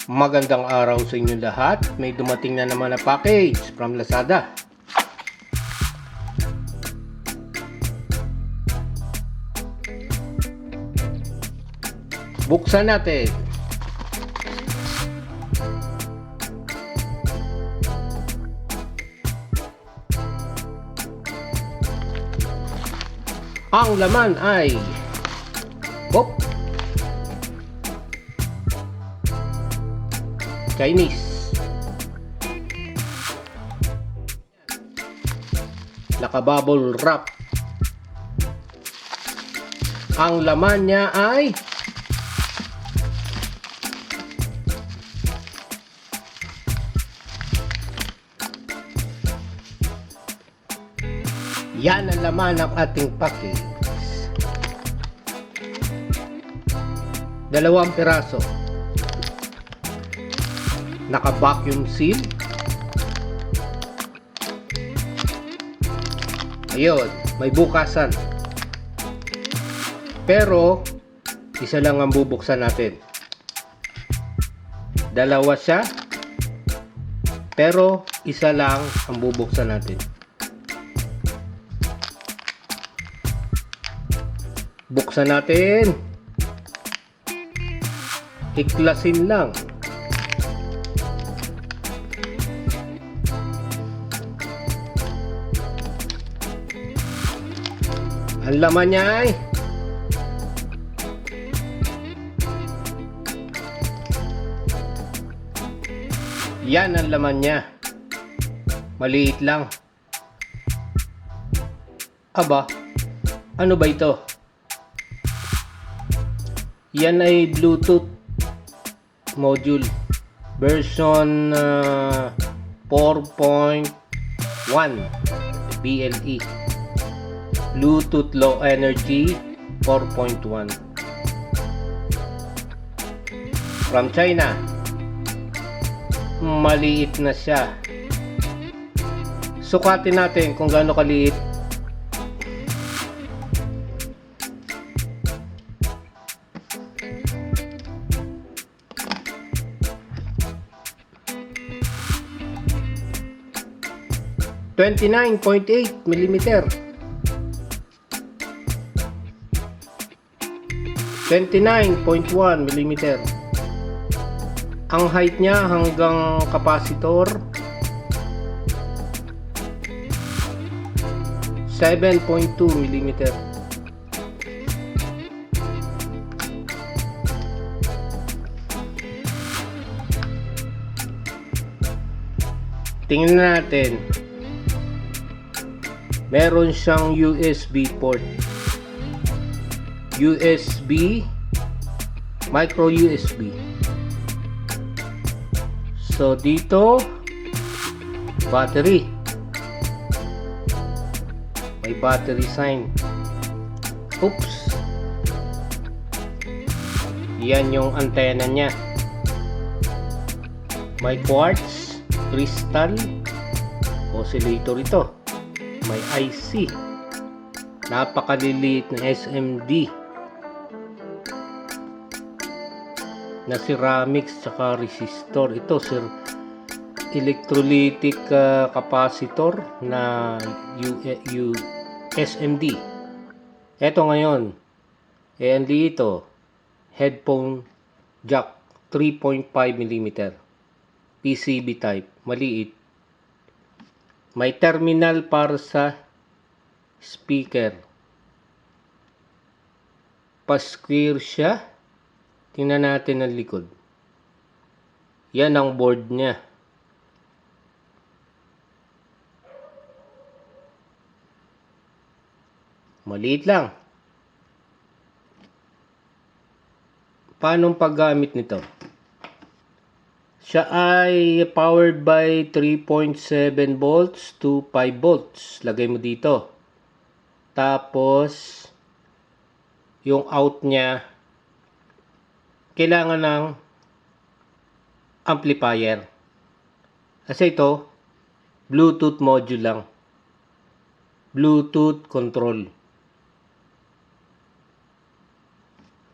Magandang araw sa inyo lahat. May dumating na naman na package from Lazada. Buksan natin. Ang laman ay Chinese. Naka-bubble wrap. Ang laman niya ay yan ang laman ng ating package. 2 piraso. Naka-vacuum seal. Ayun, may bukasan. Pero isa lang ang bubuksan natin. 2 siya, pero isa lang ang bubuksan natin. Buksan natin. Iklasin lang. Ang laman niya ay yan ang laman niya. Maliit lang. Aba, ano ba ito? Yan ay Bluetooth module version 4.1 BLE. Bluetooth Low Energy 4.1 from China. Maliit na siya. Sukatin natin kung gaano kaliit. mm 29.1 mm. Ang height niya hanggang capacitor 7.2 mm. Tingnan natin. Meron siyang USB port. USB, micro USB. So dito battery. May battery sign. Oops. Yan yung antena niya. May quartz, crystal, oscillator ito. May IC. Napakaliliit na SMD. Na ceramics tsaka resistor. Ito electrolytic capacitor na SMD. Ito ngayon ito headphone jack 3.5 mm PCB type, maliit. May terminal para sa speaker. Pa-square siya. Tingnan natin ang likod. Yan ang board niya. Maliit lang. Paano paggamit nito? Siya ay powered by 3.7 volts to 5 volts. Lagay mo dito. Tapos yung out niya kailangan ng amplifier. Kasi ito, Bluetooth module lang. Bluetooth control.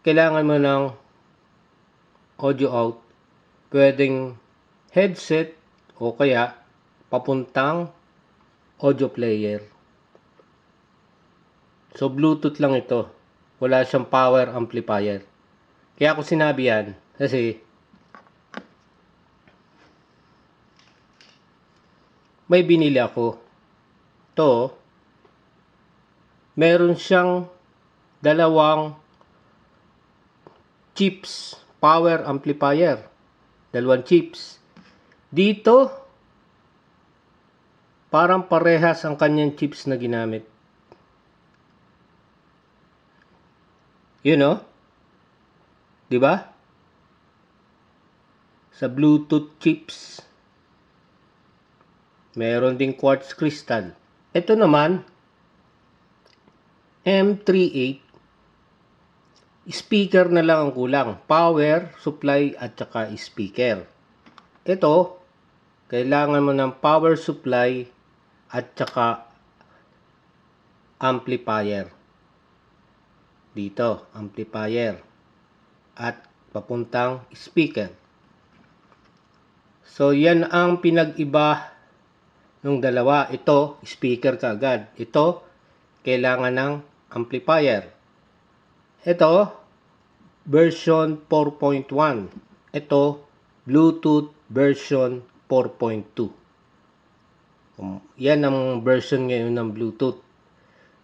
Kailangan mo ng audio out pwedeng headset o kaya papuntang audio player. So Bluetooth lang ito. Wala siyang power amplifier. Kaya ako sinabi yan kasi may binili ako. To, meron siyang dalawang chips, power amplifier. Dalawang chips. Dito, parang parehas ang kanyang chips na ginamit. You know? Diba? Sa Bluetooth chips. Meron ding quartz crystal. Ito naman, M38. Speaker na lang ang kulang. Power, supply, at saka speaker. Ito, kailangan mo ng power supply at saka amplifier. Dito, amplifier. At papuntang speaker. So, yan ang pinag-iba ng dalawa. Ito, speaker kaagad. Ito, kailangan ng amplifier. Ito, version 4.1. Ito, Bluetooth version 4.2. Yan ang version ngayon ng Bluetooth.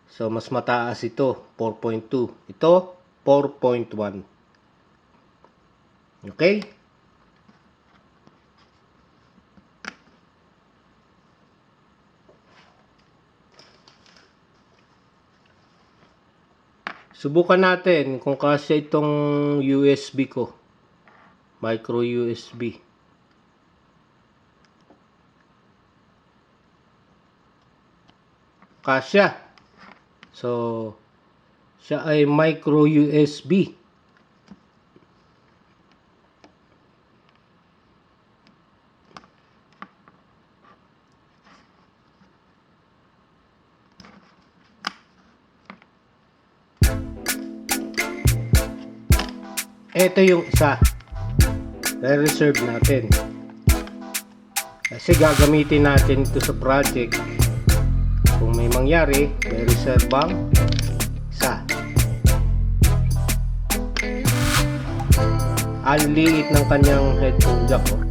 So, mas mataas ito, 4.2. Ito, 4.1. Okay? Subukan natin kung kasya itong USB ko. Micro USB. Kasya. So, siya ay micro USB. Ito yung isa. Re-reserve natin. Kasi gagamitin natin ito sa project. Kung may mangyari, may reserve bang isa. Ang liit ng kanyang headphone jack. Oh.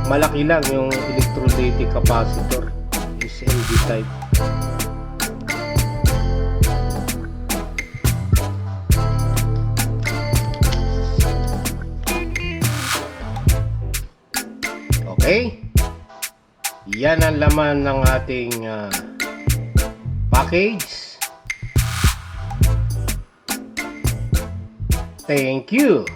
Malaki lang yung electrolytic capacitor. Is LG type. Okay? Yan ang laman ng ating package. Thank you.